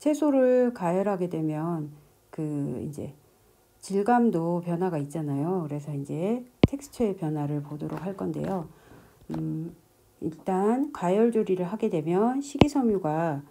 채소를 가열하게 되면 이제 질감도 변화가 있잖아요. 그래서 이제 텍스처의 변화를 보도록 할 건데요. 일단 가열 조리를 하게 되면 식이섬유가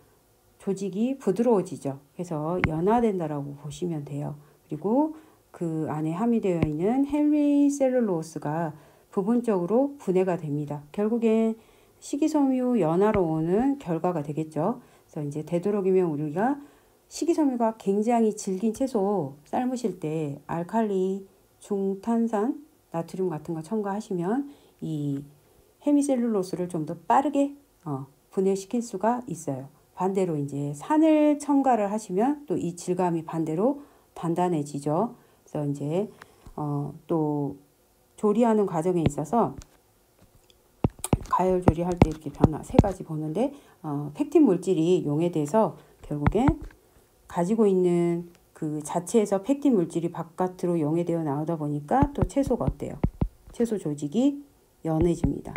조직이 부드러워지죠. 그래서 연화된다라고 보시면 돼요. 그리고 그 안에 함유되어 있는 헬미셀룰로스가 부분적으로 분해가 됩니다. 결국엔 식이섬유 연화로 오는 결과가 되겠죠. 그래서 이제 되도록이면 우리가 식이섬유가 굉장히 질긴 채소 삶으실 때 알칼리, 중탄산, 나트륨 같은 거 첨가하시면 이 헤미셀룰로스를 좀 더 빠르게 분해시킬 수가 있어요. 반대로 이제 산을 첨가를 하시면 또 이 질감이 반대로 단단해지죠. 그래서 이제 또 조리하는 과정에 있어서 가열 조리할 때 이렇게 변화 세 가지 보는데 펙틴 물질이 용해돼서 결국엔 가지고 있는 그 자체에서 펙틴 물질이 바깥으로 용해되어 나오다 보니까 또 채소가 어때요? 채소 조직이 연해집니다.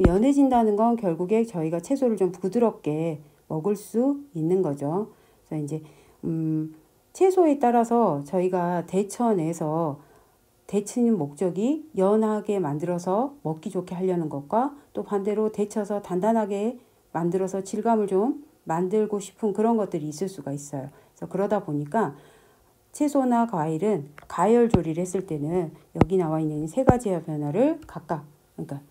연해진다는 건 결국에 저희가 채소를 좀 부드럽게 먹을 수 있는 거죠. 그래서 이제 채소에 따라서 저희가 데쳐내서 데치는 목적이 연하게 만들어서 먹기 좋게 하려는 것과 또 반대로 데쳐서 단단하게 만들어서 질감을 좀 만들고 싶은 그런 것들이 있을 수가 있어요. 그래서 그러다 보니까 채소나 과일은 가열 조리를 했을 때는 여기 나와 있는 세 가지의 변화를 각각 그러니까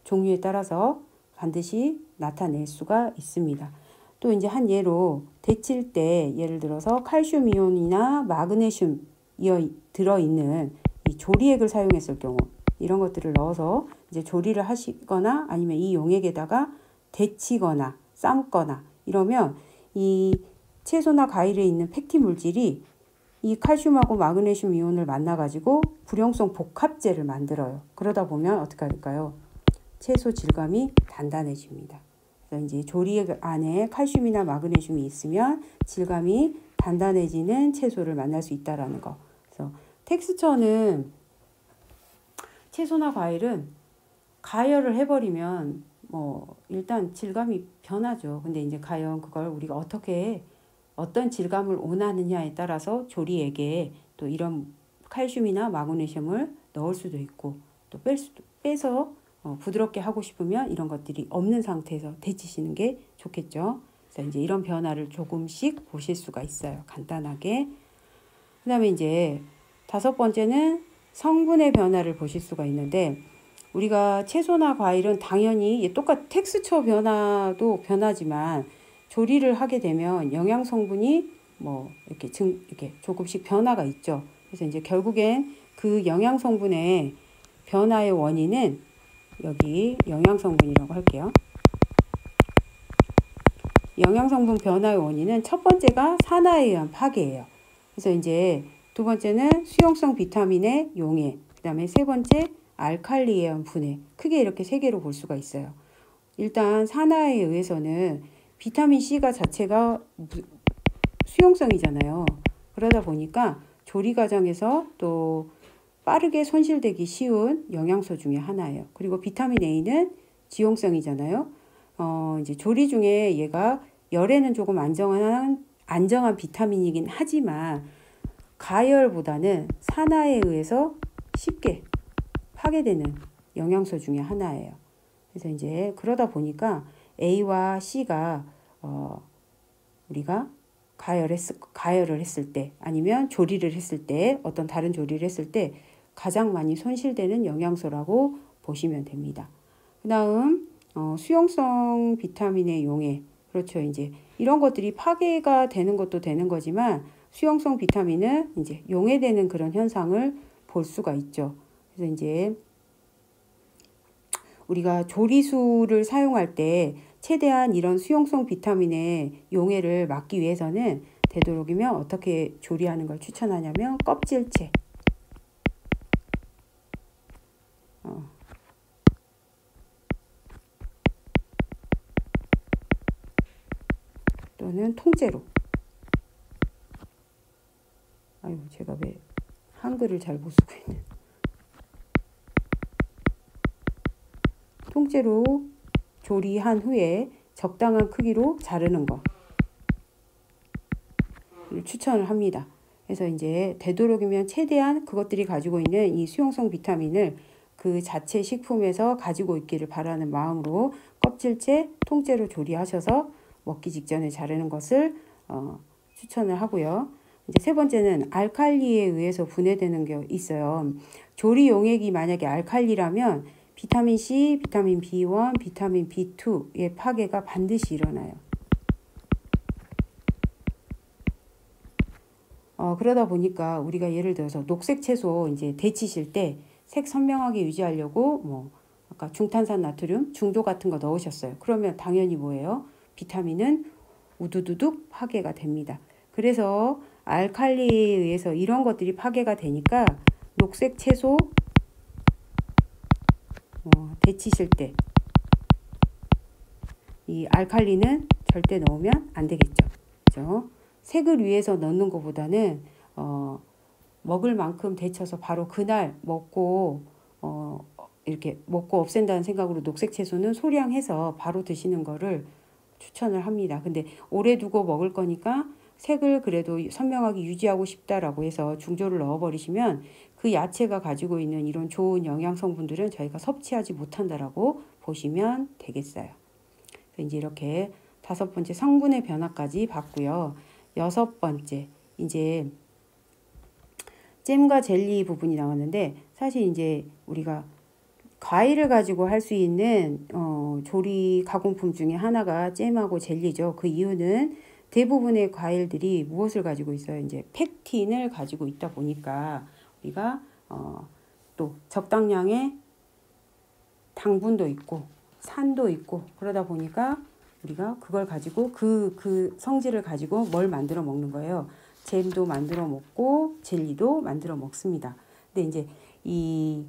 종류에 따라서 반드시 나타낼 수가 있습니다. 또 이제 한 예로 데칠 때 예를 들어서 칼슘 이온이나 마그네슘이 들어있는 이 조리액을 사용했을 경우 이런 것들을 넣어서 이제 조리를 하시거나 아니면 이 용액에다가 데치거나 삶거나 이러면 이 채소나 과일에 있는 펙틴 물질이 이 칼슘하고 마그네슘 이온을 만나가지고 불용성 복합제를 만들어요. 그러다 보면 어떻게 할까요? 채소 질감이 단단해집니다. 그래서 이제 조리액 안에 칼슘이나 마그네슘이 있으면 질감이 단단해지는 채소를 만날 수 있다라는 거. 그래서 텍스처는 채소나 과일은 가열을 해버리면 일단 질감이 변하죠. 근데 이제 과연 그걸 우리가 어떤 질감을 원하느냐에 따라서 조리액에 또 이런 칼슘이나 마그네슘을 넣을 수도 있고 또 빼서 부드럽게 하고 싶으면 이런 것들이 없는 상태에서 데치시는 게 좋겠죠. 그래서 이제 이런 변화를 조금씩 보실 수가 있어요. 간단하게. 그 다음에 이제 5번째는 성분의 변화를 보실 수가 있는데 우리가 채소나 과일은 당연히 텍스처 변화도 변하지만 조리를 하게 되면 영양 성분이 이렇게 조금씩 변화가 있죠. 그래서 이제 결국엔 그 영양 성분의 변화의 원인은 여기 영양 성분이라고 할게요. 영양 성분 변화의 원인은 첫 번째가 산화에 의한 파괴예요. 그래서 이제 두 번째는 수용성 비타민의 용해, 그 다음에 세 번째 알칼리에 의한 분해. 크게 이렇게 세 개로 볼 수가 있어요. 일단 산화에 의해서는 비타민 C가 자체가 수용성이잖아요. 그러다 보니까 조리 과정에서 또 빠르게 손실되기 쉬운 영양소 중에 하나예요. 그리고 비타민 A는 지용성이잖아요. 이제 조리 중에 얘가 열에는 조금 안정한 비타민이긴 하지만 가열보다는 산화에 의해서 쉽게 파괴되는 영양소 중에 하나예요. 그래서 이제 그러다 보니까 A와 C가 우리가 가열을 했을 때 아니면 조리를 했을 때 어떤 다른 조리를 했을 때 가장 많이 손실되는 영양소라고 보시면 됩니다. 그 다음 수용성 비타민의 용해. 그렇죠. 이제 이런 것들이 파괴가 되는 것도 되는 거지만 수용성 비타민은 이제 용해되는 그런 현상을 볼 수가 있죠. 그래서 이제 우리가 조리수를 사용할 때 최대한 이런 수용성 비타민의 용해를 막기 위해서는 되도록이면 어떻게 조리하는 걸 추천하냐면 껍질째 또는 통째로 아유 제가 왜 한글을 잘 못 쓰고 있네. 통째로 조리한 후에 적당한 크기로 자르는 거 추천을 합니다. 그래서 이제 되도록이면 최대한 그것들이 가지고 있는 이 수용성 비타민을 그 자체 식품에서 가지고 있기를 바라는 마음으로 껍질째, 통째로 조리하셔서 먹기 직전에 자르는 것을 추천을 하고요. 이제 세 번째는 알칼리에 의해서 분해되는 게 있어요. 조리 용액이 만약에 알칼리라면 비타민 C, 비타민 B1, 비타민 B2의 파괴가 반드시 일어나요. 그러다 보니까 우리가 예를 들어서 녹색 채소 이제 데치실 때 색 선명하게 유지하려고 뭐 아까 중탄산 나트륨, 중도 같은 거 넣으셨어요. 그러면 당연히 뭐예요? 비타민은 우두두둑 파괴가 됩니다. 그래서 알칼리에 의해서 이런 것들이 파괴가 되니까 녹색 채소 데치실 때 이 알칼리는 절대 넣으면 안 되겠죠. 그죠? 색을 위해서 넣는 것보다는 먹을 만큼 데쳐서 바로 그날 먹고 이렇게 먹고 없앤다는 생각으로 녹색 채소는 소량해서 바로 드시는 거를 추천을 합니다. 근데 오래 두고 먹을 거니까 색을 그래도 선명하게 유지하고 싶다라고 해서 중조를 넣어버리시면 그 야채가 가지고 있는 이런 좋은 영양 성분들은 저희가 섭취하지 못한다라고 보시면 되겠어요. 이제 이렇게 5번째 성분의 변화까지 봤고요. 6번째 이제 잼과 젤리 부분이 나왔는데 사실 이제 우리가 과일을 가지고 할 수 있는 조리 가공품 중에 하나가 잼하고 젤리죠. 그 이유는 대부분의 과일들이 무엇을 가지고 있어요? 이제 펙틴을 가지고 있다 보니까 우리가 또 적당량의 당분도 있고 산도 있고 그러다 보니까 우리가 그걸 가지고 그 성질을 가지고 뭘 만들어 먹는 거예요. 잼도 만들어 먹고 젤리도 만들어 먹습니다. 근데 이제 이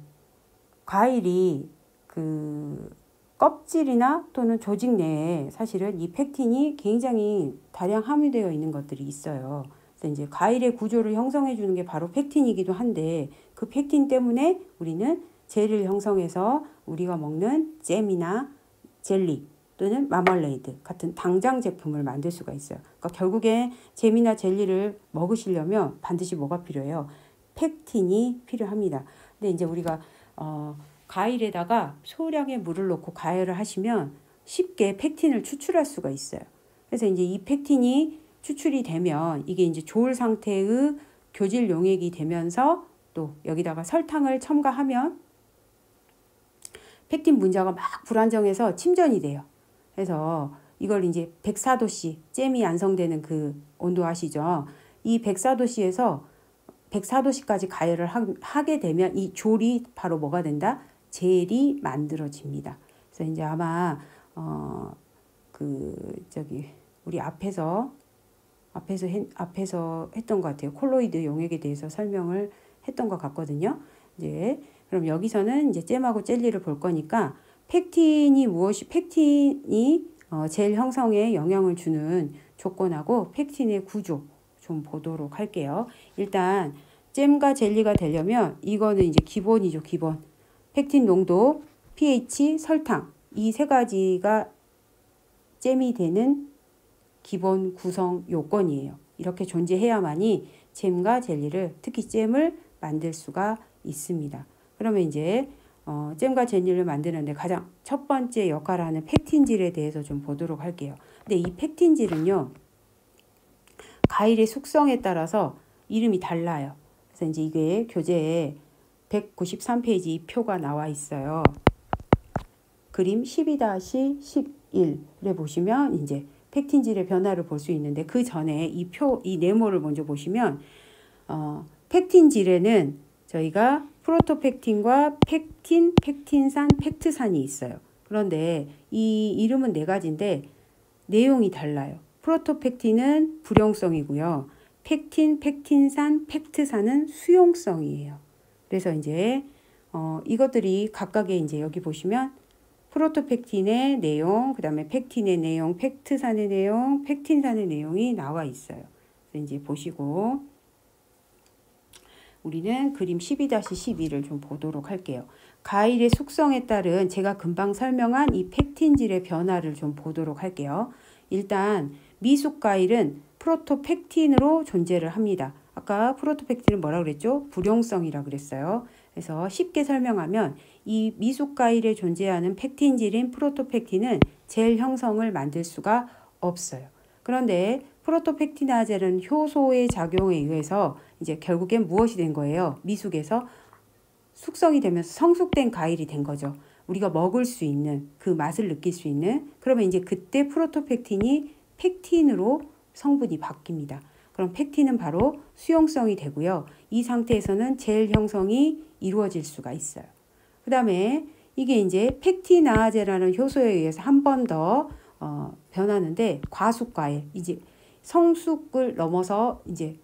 과일이 그 껍질이나 또는 조직 내에 사실은 이 펙틴이 굉장히 다량 함유되어 있는 것들이 있어요. 그래서 이제 과일의 구조를 형성해 주는 게 바로 펙틴이기도 한데 그 펙틴 때문에 우리는 젤을 형성해서 우리가 먹는 잼이나 젤리 또는 마멀레이드 같은 당장 제품을 만들 수가 있어요. 그러니까 결국에 잼이나 젤리를 먹으시려면 반드시 뭐가 필요해요? 펙틴이 필요합니다. 근데 이제 우리가 과일에다가 소량의 물을 넣고 가열을 하시면 쉽게 펙틴을 추출할 수가 있어요. 그래서 이제 이 펙틴이 추출이 되면 이게 이제 좋을 상태의 교질 용액이 되면서 또 여기다가 설탕을 첨가하면 펙틴 분자가 막 불안정해서 침전이 돼요. 그래서 이걸 이제 104도씨 잼이 완성되는 그 온도 아시죠? 이 104도씨에서 104도씨까지 가열을 하게 되면 이 졸이 바로 뭐가 된다? 젤이 만들어집니다. 그래서 이제 아마 우리 앞에서 했던 것 같아요. 콜로이드 용액에 대해서 설명을 했던 것 같거든요. 이제 그럼 여기서는 이제 잼하고 젤리를 볼 거니까 펙틴이 젤 형성에 영향을 주는 조건하고 펙틴의 구조 좀 보도록 할게요. 일단 잼과 젤리가 되려면 이거는 이제 기본이죠. 기본. 펙틴 농도, pH, 설탕 이 세 가지가 잼이 되는 기본 구성 요건이에요. 이렇게 존재해야만이 잼과 젤리를 특히 잼을 만들 수가 있습니다. 그러면 이제 잼과 젤리를 만드는데 가장 첫 번째 역할을 하는 펙틴질에 대해서 좀 보도록 할게요. 근데 이 펙틴질은요. 과일의 숙성에 따라서 이름이 달라요. 그래서 이제 이게 교재에 193페이지 이 표가 나와 있어요. 그림 12-11에 보시면 이제 펙틴질의 변화를 볼 수 있는데 그 전에 이 네모를 먼저 보시면 펙틴질에는 저희가 프로토펙틴과 펙틴, 펙틴산, 펙트산이 있어요. 그런데 이 이름은 4가지인데 내용이 달라요. 프로토펙틴은 불용성이고요. 펙틴, 펙틴산, 펙트산은 수용성이에요. 그래서 이제 이것들이 각각의 이제 여기 보시면 프로토펙틴의 내용, 그 다음에 펙틴의 내용, 펙트산의 내용, 펙틴산의 내용이 나와 있어요. 그래서 이제 보시고 우리는 그림 12-12를 좀 보도록 할게요. 과일의 숙성에 따른 제가 금방 설명한 이 펙틴질의 변화를 좀 보도록 할게요. 일단 미숙과일은 프로토펙틴으로 존재를 합니다. 아까 프로토펙틴은 뭐라 그랬죠? 불용성이라 그랬어요. 그래서 쉽게 설명하면 이 미숙과일에 존재하는 펙틴질인 프로토펙틴은 젤 형성을 만들 수가 없어요. 그런데 프로토펙티나젤은 효소의 작용에 의해서 이제 결국엔 무엇이 된 거예요? 미숙에서 숙성이 되면서 성숙된 과일이 된 거죠. 우리가 먹을 수 있는 그 맛을 느낄 수 있는. 그러면 이제 그때 프로토펙틴이 펙틴으로 성분이 바뀝니다. 그럼 펙틴은 바로 수용성이 되고요. 이 상태에서는 젤 형성이 이루어질 수가 있어요. 그 다음에 이게 이제 펙티나제라는 효소에 의해서 한 번 더 변하는데 과숙과일, 이제 성숙을 넘어서 이제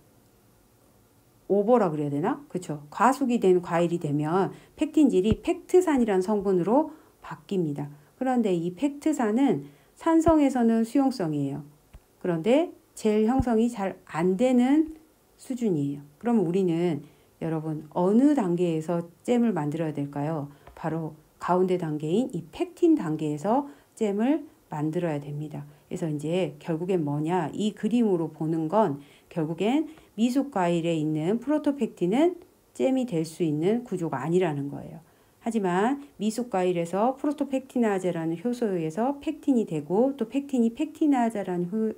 오버라 그래야 되나? 그렇죠. 과숙이 된 과일이 되면 펙틴질이 펙트산이라는 성분으로 바뀝니다. 그런데 이 펙트산은 산성에서는 수용성이에요. 그런데 젤 형성이 잘 안 되는 수준이에요. 그럼 우리는 여러분 어느 단계에서 잼을 만들어야 될까요? 바로 가운데 단계인 이 펙틴 단계에서 잼을 만들어야 됩니다. 그래서 이제 결국엔 뭐냐? 이 그림으로 보는 건 결국엔 미숙과일에 있는 프로토펙틴은 잼이 될 수 있는 구조가 아니라는 거예요. 하지만 미숙과일에서 프로토펙티나제라는 효소에 의해서 펙틴이 되고 또 펙틴이 펙티나제라는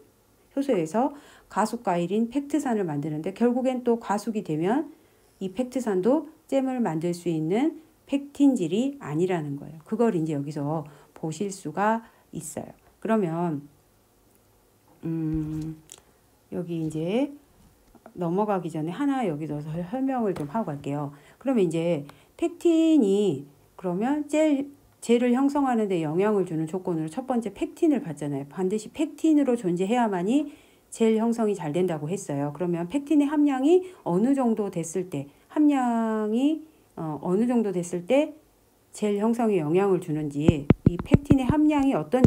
효소에서 가숙과일인 펙트산을 만드는데 결국엔 또 과숙이 되면 이 펙트산도 잼을 만들 수 있는 펙틴질이 아니라는 거예요. 그걸 이제 여기서 보실 수가 있어요. 그러면 여기 이제 넘어가기 전에 하나 여기서 설명을 좀 하고 갈게요. 그러면 이제 펙틴이 그러면 젤을 형성하는 데 영향을 주는 조건으로 첫 번째 펙틴을 봤잖아요. 반드시 펙틴으로 존재해야만이 젤 형성이 잘 된다고 했어요. 그러면 펙틴의 함량이 어느 정도 됐을 때 어느 정도 됐을 때 젤 형성에 영향을 주는지, 이 펙틴의 함량이 어떤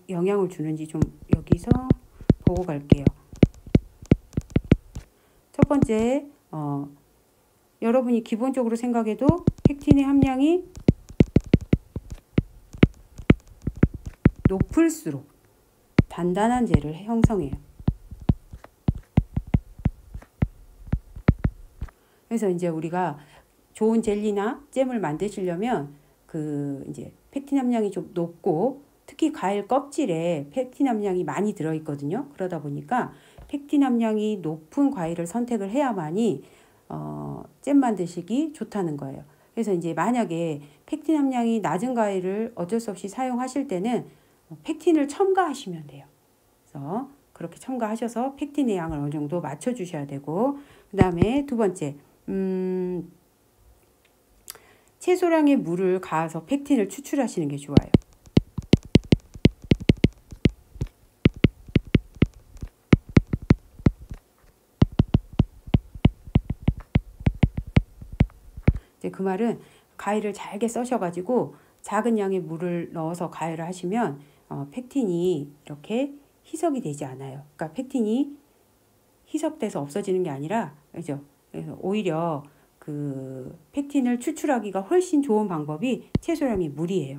영향을 주는지 좀 여기서 보고 갈게요. 첫 번째, 여러분이 기본적으로 생각해도 펙틴의 함량이 높을수록 단단한 젤을 형성해요. 그래서 이제 우리가 좋은 젤리나 잼을 만드시려면 이제 펙틴 함량이 좀 높고 특히 과일 껍질에 펙틴 함량이 많이 들어있거든요. 그러다 보니까 펙틴 함량이 높은 과일을 선택을 해야만이 잼 만드시기 좋다는 거예요. 그래서 이제 만약에 펙틴 함량이 낮은 과일을 어쩔 수 없이 사용하실 때는 펙틴을 첨가하시면 돼요. 그래서 그렇게 첨가하셔서 펙틴의 양을 어느 정도 맞춰주셔야 되고, 그 다음에 두 번째, 채소량의 물을 가해서 펙틴을 추출하시는 게 좋아요. 이제 그 말은 과일을 잘게 써셔가지고 작은 양의 물을 넣어서 가열을 하시면 펙틴이 이렇게 희석이 되지 않아요. 그러니까 펙틴이 희석돼서 없어지는 게 아니라, 그죠? 그래서 오히려 그 펙틴을 추출하기가 훨씬 좋은 방법이 채소량의 물이에요.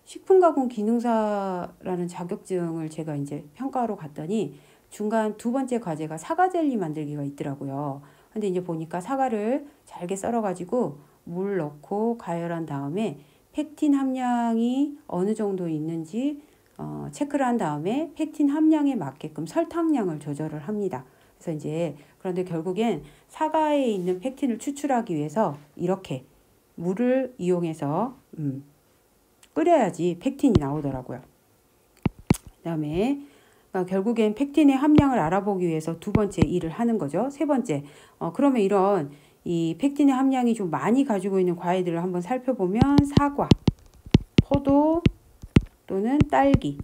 식품가공기능사라는 자격증을 제가 이제 평가하러 갔더니 중간 두 번째 과제가 사과 젤리 만들기가 있더라고요. 근데 이제 보니까 사과를 잘게 썰어가지고 물 넣고 가열한 다음에 펙틴 함량이 어느 정도 있는지 체크를 한 다음에 펙틴 함량에 맞게끔 설탕량을 조절을 합니다. 그래서 이제 그런데 결국엔 사과에 있는 펙틴을 추출하기 위해서 이렇게 물을 이용해서 끓여야지 펙틴이 나오더라고요. 그 다음에 결국엔 펙틴의 함량을 알아보기 위해서 두 번째 일을 하는 거죠. 세 번째, 그러면 이런 이 펙틴의 함량이 좀 많이 가지고 있는 과일들을 한번 살펴보면 사과, 포도 또는 딸기,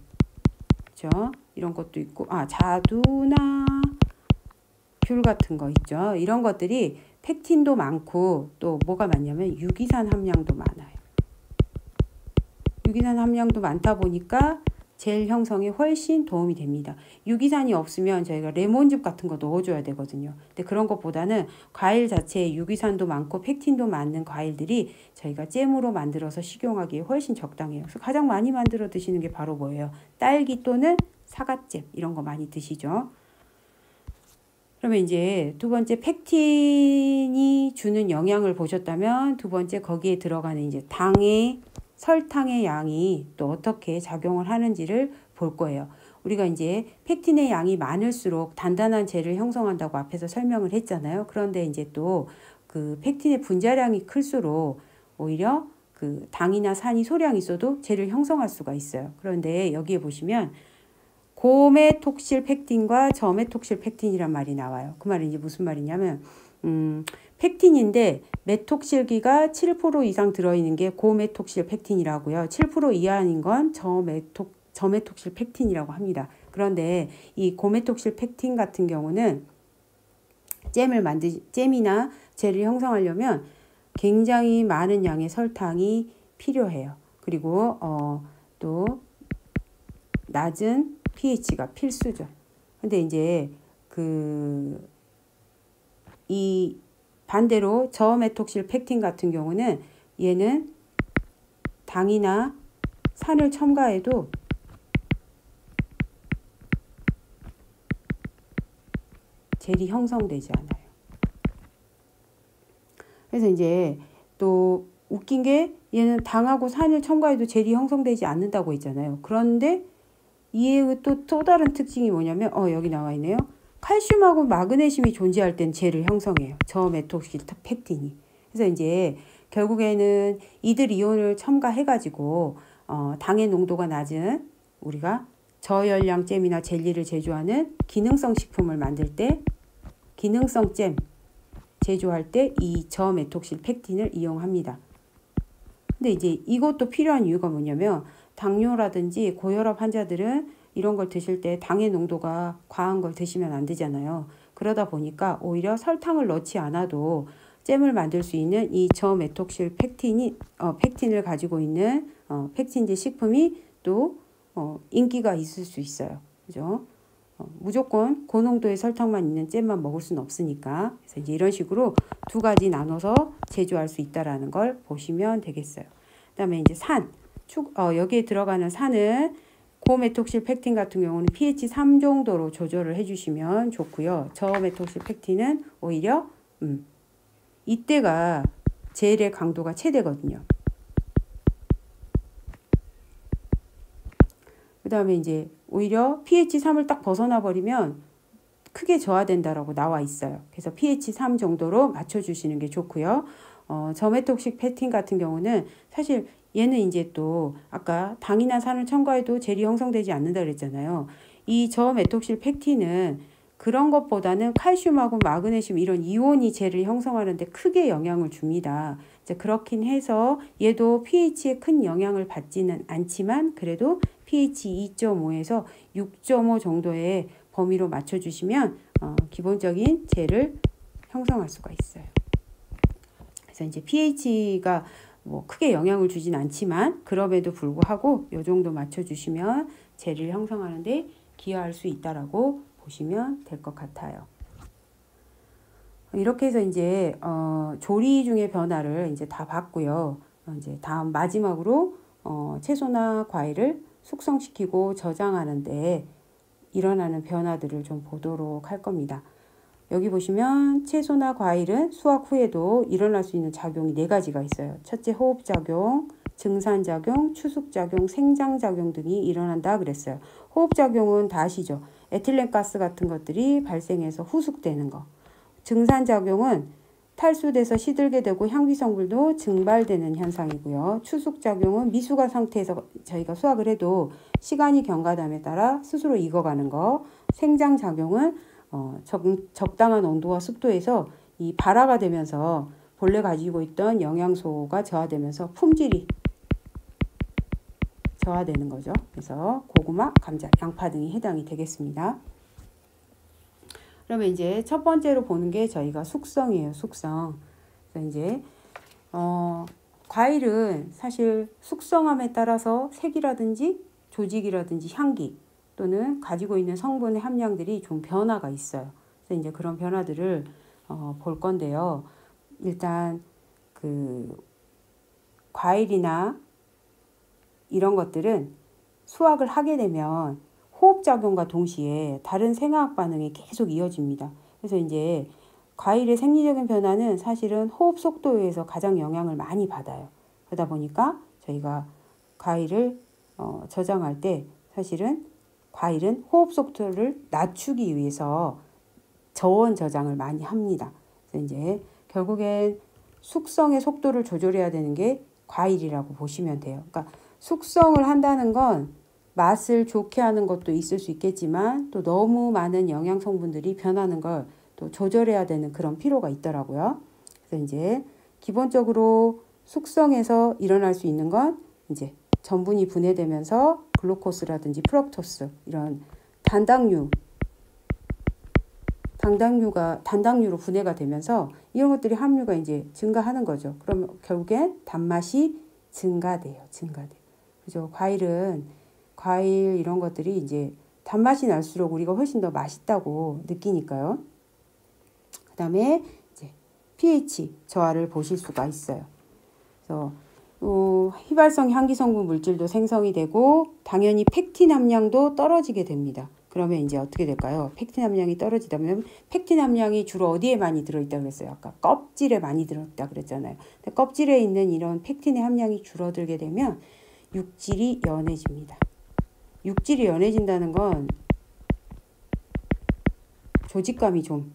그렇죠? 이런 것도 있고, 자두나 귤 같은 거 있죠. 이런 것들이 펙틴도 많고 또 뭐가 많냐면 유기산 함량도 많아요. 유기산 함량도 많다 보니까 젤 형성에 훨씬 도움이 됩니다. 유기산이 없으면 저희가 레몬즙 같은 거 넣어줘야 되거든요. 근데 그런 것보다는 과일 자체에 유기산도 많고 펙틴도 많은 과일들이 저희가 잼으로 만들어서 식용하기에 훨씬 적당해요. 그래서 가장 많이 만들어 드시는 게 바로 뭐예요? 딸기 또는 사과잼 이런 거 많이 드시죠. 그러면 이제 두 번째 펙틴이 주는 영향을 보셨다면 두 번째 거기에 들어가는 이제 당의 설탕의 양이 또 어떻게 작용을 하는지를 볼 거예요. 우리가 이제 펙틴의 양이 많을수록 단단한 젤을 형성한다고 앞에서 설명을 했잖아요. 그런데 이제 또 그 펙틴의 분자량이 클수록 오히려 그 당이나 산이 소량 있어도 젤을 형성할 수가 있어요. 그런데 여기에 보시면 고메톡실 펙틴과 저메톡실 펙틴이란 말이 나와요. 그 말은 이제 무슨 말이냐면 펙틴인데 메톡실기가 7% 이상 들어있는 게 고메톡실 펙틴이라고요. 7% 이하인 건 저메톡실 펙틴이라고 합니다. 그런데 이 고메톡실 펙틴 같은 경우는 잼이나 젤을 형성하려면 굉장히 많은 양의 설탕이 필요해요. 그리고 또 낮은 pH가 필수죠. 근데 이제 이 반대로 저메톡실 펙틴 같은 경우는 얘는 당이나 산을 첨가해도 젤이 형성되지 않아요. 그래서 이제 또 웃긴 게 얘는 당하고 산을 첨가해도 젤이 형성되지 않는다고 했잖아요. 그런데 이에 또 다른 특징이 뭐냐면 여기 나와 있네요. 칼슘하고 마그네슘이 존재할 땐 젤을 형성해요. 저메톡실 펙틴이. 그래서 이제 결국에는 이들 이온을 첨가해가지고 당의 농도가 낮은 우리가 저열량 잼이나 젤리를 제조하는 기능성 식품을 만들 때 기능성 잼 제조할 때 이 저메톡실 펙틴을 이용합니다. 근데 이제 이것도 필요한 이유가 뭐냐면 당뇨라든지 고혈압 환자들은 이런 걸 드실 때 당의 농도가 과한 걸 드시면 안 되잖아요. 그러다 보니까 오히려 설탕을 넣지 않아도 잼을 만들 수 있는 이 저메톡실 펙틴을 가지고 있는 펙틴제 식품이 또 인기가 있을 수 있어요. 그죠? 무조건 고농도의 설탕만 있는 잼만 먹을 수는 없으니까. 그래서 이제 이런 식으로 두 가지 나눠서 제조할 수 있다라는 걸 보시면 되겠어요. 그다음에 이제 여기에 들어가는 산은 고메톡실 펙틴 같은 경우는 pH 3 정도로 조절을 해주시면 좋고요. 저메톡실 펙틴은 오히려 이때가 젤의 강도가 최대거든요. 그 다음에 이제 오히려 pH 3을 딱 벗어나 버리면 크게 저하된다라고 나와 있어요. 그래서 pH 3 정도로 맞춰주시는 게 좋고요. 저메톡실 펙틴 같은 경우는 사실 얘는 이제 또 아까 당이나 산을 첨가해도 젤이 형성되지 않는다 그랬잖아요. 이 저메톡실 펙틴은 그런 것보다는 칼슘하고 마그네슘 이런 이온이 젤을 형성하는데 크게 영향을 줍니다. 이제 그렇긴 해서 얘도 pH에 큰 영향을 받지는 않지만 그래도 pH 2.5에서 6.5 정도의 범위로 맞춰주시면 기본적인 젤을 형성할 수가 있어요. 그래서 이제 pH가 뭐 크게 영향을 주진 않지만 그럼에도 불구하고 이 정도 맞춰주시면 젤을 형성하는데 기여할 수 있다라고 보시면 될 것 같아요. 이렇게 해서 이제 조리 중의 변화를 이제 다 봤고요. 이제 다음 마지막으로 채소나 과일을 숙성시키고 저장하는데 일어나는 변화들을 좀 보도록 할 겁니다. 여기 보시면 채소나 과일은 수확 후에도 일어날 수 있는 작용이 4가지가 있어요. 첫째 호흡작용, 증산작용, 추숙작용, 생장작용 등이 일어난다 그랬어요. 호흡작용은 다 아시죠? 에틸렌가스 같은 것들이 발생해서 후숙되는 거. 증산작용은 탈수돼서 시들게 되고 향기성분도 증발되는 현상이고요. 추숙작용은 미수가 상태에서 저희가 수확을 해도 시간이 경과됨에 따라 스스로 익어가는 거. 생장작용은 적당한 온도와 습도에서 이 발화가 되면서 본래 가지고 있던 영양소가 저하되면서 품질이 저하되는 거죠. 그래서 고구마, 감자, 양파 등이 해당이 되겠습니다. 그러면 이제 첫 번째로 보는 게 저희가 숙성이에요. 숙성. 그래서 이제 과일은 사실 숙성함에 따라서 색이라든지 조직이라든지 향기 또는 가지고 있는 성분의 함량들이 좀 변화가 있어요. 그래서 이제 그런 변화들을 볼 건데요. 일단 그 과일이나 이런 것들은 수확을 하게 되면 호흡작용과 동시에 다른 생화학 반응이 계속 이어집니다. 그래서 이제 과일의 생리적인 변화는 사실은 호흡 속도에 의해서 가장 영향을 많이 받아요. 그러다 보니까 저희가 과일을 저장할 때 사실은 과일은 호흡 속도를 낮추기 위해서 저온 저장을 많이 합니다. 그래서 이제 결국엔 숙성의 속도를 조절해야 되는 게 과일이라고 보시면 돼요. 그러니까 숙성을 한다는 건 맛을 좋게 하는 것도 있을 수 있겠지만 또 너무 많은 영양 성분들이 변하는 걸 또 조절해야 되는 그런 필요가 있더라고요. 그래서 이제 기본적으로 숙성에서 일어날 수 있는 건 이제 전분이 분해되면서 글루코스라든지 프럭토스 이런 단당류로 분해가 되면서 이런 것들이 함유가 이제 증가하는 거죠. 그러면 결국엔 단맛이 증가돼요. 그죠? 과일 이런 것들이 이제 단맛이 날수록 우리가 훨씬 더 맛있다고 느끼니까요. 그다음에 이제 pH 저하를 보실 수가 있어요. 그래서 휘발성 향기 성분 물질도 생성이 되고 당연히 펙틴 함량도 떨어지게 됩니다. 그러면 이제 어떻게 될까요? 펙틴 함량이 떨어지다면 펙틴 함량이 주로 어디에 많이 들어있다고 그랬어요? 아까 껍질에 많이 들어있다고 그랬잖아요. 근데 껍질에 있는 이런 펙틴의 함량이 줄어들게 되면 육질이 연해집니다. 육질이 연해진다는 건 조직감이 좀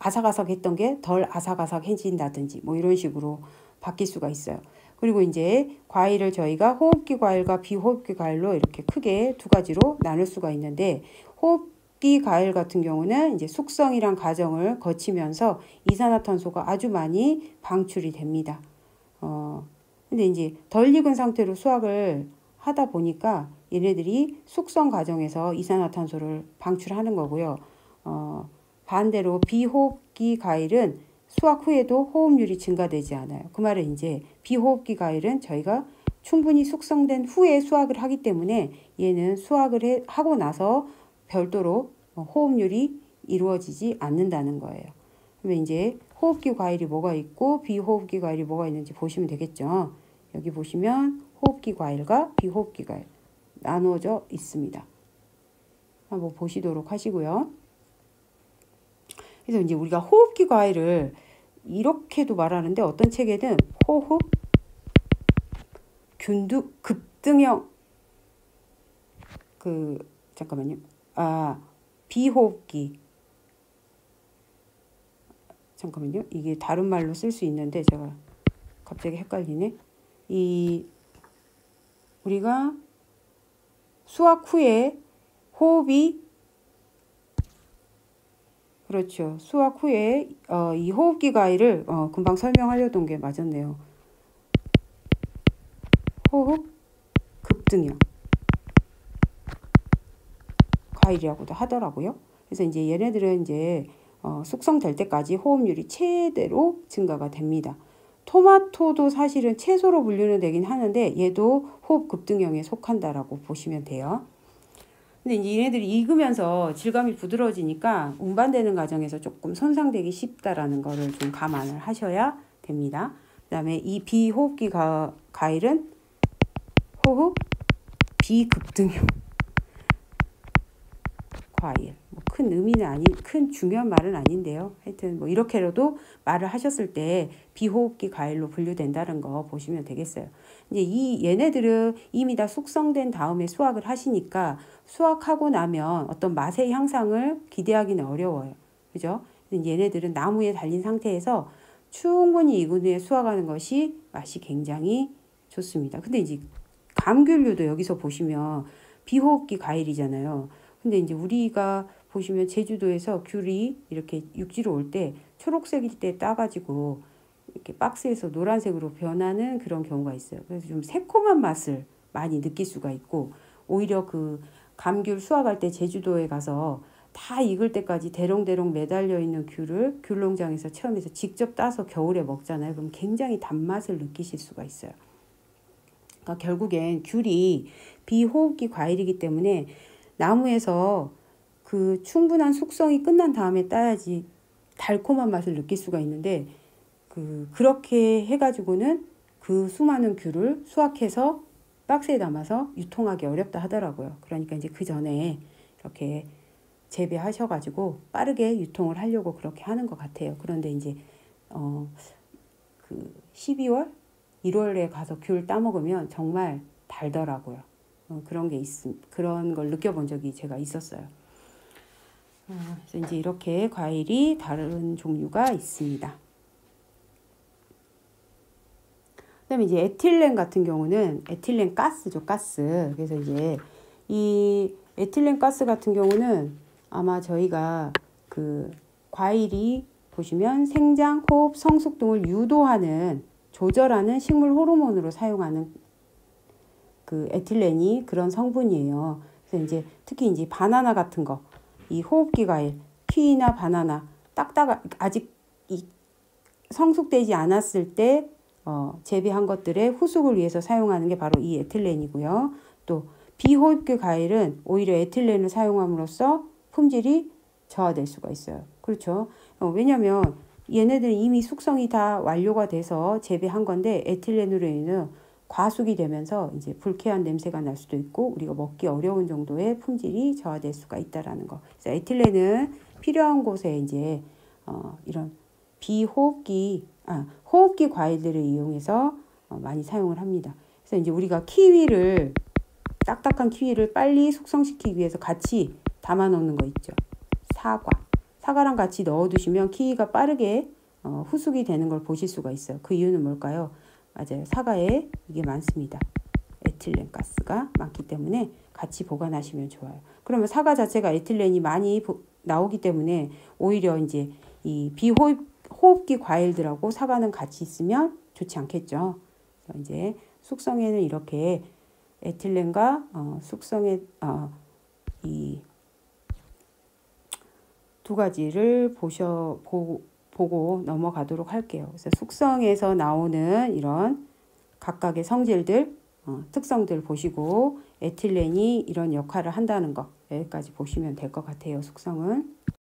아삭아삭했던 게 덜 아삭아삭해진다든지 뭐 이런 식으로 바뀔 수가 있어요. 그리고 이제 과일을 저희가 호흡기 과일과 비호흡기 과일로 이렇게 크게 두 가지로 나눌 수가 있는데 호흡기 과일 같은 경우는 이제 숙성이란 과정을 거치면서 이산화탄소가 아주 많이 방출이 됩니다. 근데 이제 덜 익은 상태로 수확을 하다 보니까 얘네들이 숙성 과정에서 이산화탄소를 방출하는 거고요. 반대로 비호흡기 과일은 수확 후에도 호흡률이 증가되지 않아요. 그 말은 이제 비호흡기 과일은 저희가 충분히 숙성된 후에 수확을 하기 때문에 얘는 수확을 하고 나서 별도로 호흡률이 이루어지지 않는다는 거예요. 그러면 이제 호흡기 과일이 뭐가 있고 비호흡기 과일이 뭐가 있는지 보시면 되겠죠. 여기 보시면 호흡기 과일과 비호흡기 과일 나누어져 있습니다. 한번 보시도록 하시고요. 그래서 이제 우리가 호흡기 과일을 이렇게도 말하는데 어떤 책에는 호흡 급등형 잠깐만요. 비호흡기 잠깐만요. 이게 다른 말로 쓸 수 있는데 제가 갑자기 헷갈리네. 우리가 수확 후에 호흡이 그렇죠. 수확 후에 이 호흡기 과일을 금방 설명하려던 게 맞았네요. 호흡 급등형 과일이라고도 하더라고요. 그래서 이제 얘네들은 이제 숙성될 때까지 호흡률이 최대로 증가가 됩니다. 토마토도 사실은 채소로 분류는 되긴 하는데 얘도 호흡 급등형에 속한다라고 보시면 돼요. 근데 이제 얘네들이 익으면서 질감이 부드러워지니까 운반되는 과정에서 조금 손상되기 쉽다라는 거를 좀 감안을 하셔야 됩니다. 그 다음에 이 비호흡기 과일은 호흡 비급등형 과일. 큰 중요한 말은 아닌데요. 하여튼 뭐 이렇게라도 말을 하셨을 때 비호흡기 과일로 분류된다는 거 보시면 되겠어요. 이제 얘네들은 이미 다 숙성된 다음에 수확을 하시니까 수확하고 나면 어떤 맛의 향상을 기대하기는 어려워요. 그죠? 얘네들은 나무에 달린 상태에서 충분히 익은 후에 수확하는 것이 맛이 굉장히 좋습니다. 근데 이제 감귤류도 여기서 보시면 비호흡기 과일이잖아요. 근데 이제 우리가 보시면 제주도에서 귤이 이렇게 육지로 올 때 초록색일 때 따가지고 이렇게 박스에서 노란색으로 변하는 그런 경우가 있어요. 그래서 좀 새콤한 맛을 많이 느낄 수가 있고 오히려 그 감귤 수확할 때 제주도에 가서 다 익을 때까지 대롱대롱 매달려 있는 귤을 귤농장에서 체험해서 직접 따서 겨울에 먹잖아요. 그럼 굉장히 단맛을 느끼실 수가 있어요. 그러니까 결국엔 귤이 비호흡기 과일이기 때문에 나무에서 그 충분한 숙성이 끝난 다음에 따야지 달콤한 맛을 느낄 수가 있는데 그렇게 해가지고는 그 수많은 귤을 수확해서 박스에 담아서 유통하기 어렵다 하더라고요. 그러니까 이제 그 전에 이렇게 재배하셔가지고 빠르게 유통을 하려고 그렇게 하는 것 같아요. 그런데 이제 그 12월, 1월에 가서 귤 따먹으면 정말 달더라고요. 그런 걸 느껴본 적이 제가 있었어요. 그래서 이제 이렇게 과일이 다른 종류가 있습니다. 그다음에 이제 에틸렌 같은 경우는 에틸렌 가스죠, 가스. 그래서 이제 이 에틸렌 가스 같은 경우는 아마 저희가 그 과일이 보시면 생장, 호흡, 성숙 등을 유도하는 조절하는 식물 호르몬으로 사용하는 그 에틸렌이 그런 성분이에요. 그래서 이제 특히 이제 바나나 같은 거, 이 호흡기 과일, 키위나 바나나 아직 성숙되지 않았을 때 재배한 것들의 후숙을 위해서 사용하는 게 바로 이 에틸렌이고요. 또 비호흡기 과일은 오히려 에틸렌을 사용함으로써 품질이 저하될 수가 있어요. 그렇죠. 왜냐하면 얘네들은 이미 숙성이 다 완료가 돼서 재배한 건데 에틸렌으로 인해 과숙이 되면서 이제 불쾌한 냄새가 날 수도 있고 우리가 먹기 어려운 정도의 품질이 저하될 수가 있다라는 거. 그래서 에틸렌은 필요한 곳에 이제 이런 호흡기 과일들을 이용해서 많이 사용을 합니다. 그래서 이제 우리가 딱딱한 키위를 빨리 숙성시키기 위해서 같이 담아 놓는 거 있죠. 사과랑 같이 넣어두시면 키위가 빠르게 후숙이 되는 걸 보실 수가 있어요. 그 이유는 뭘까요? 맞아요. 사과에 이게 많습니다. 에틸렌 가스가 많기 때문에 같이 보관하시면 좋아요. 그러면 사과 자체가 에틸렌이 많이 나오기 때문에 오히려 이제 이 호흡기 과일들하고 사과는 같이 있으면 좋지 않겠죠. 그래서 이제 숙성에는 이렇게 에틸렌과 숙성의 이 두 가지를 보고 넘어가도록 할게요. 그래서 숙성에서 나오는 이런 각각의 성질들, 특성들 보시고 에틸렌이 이런 역할을 한다는 거 여기까지 보시면 될 것 같아요. 숙성은.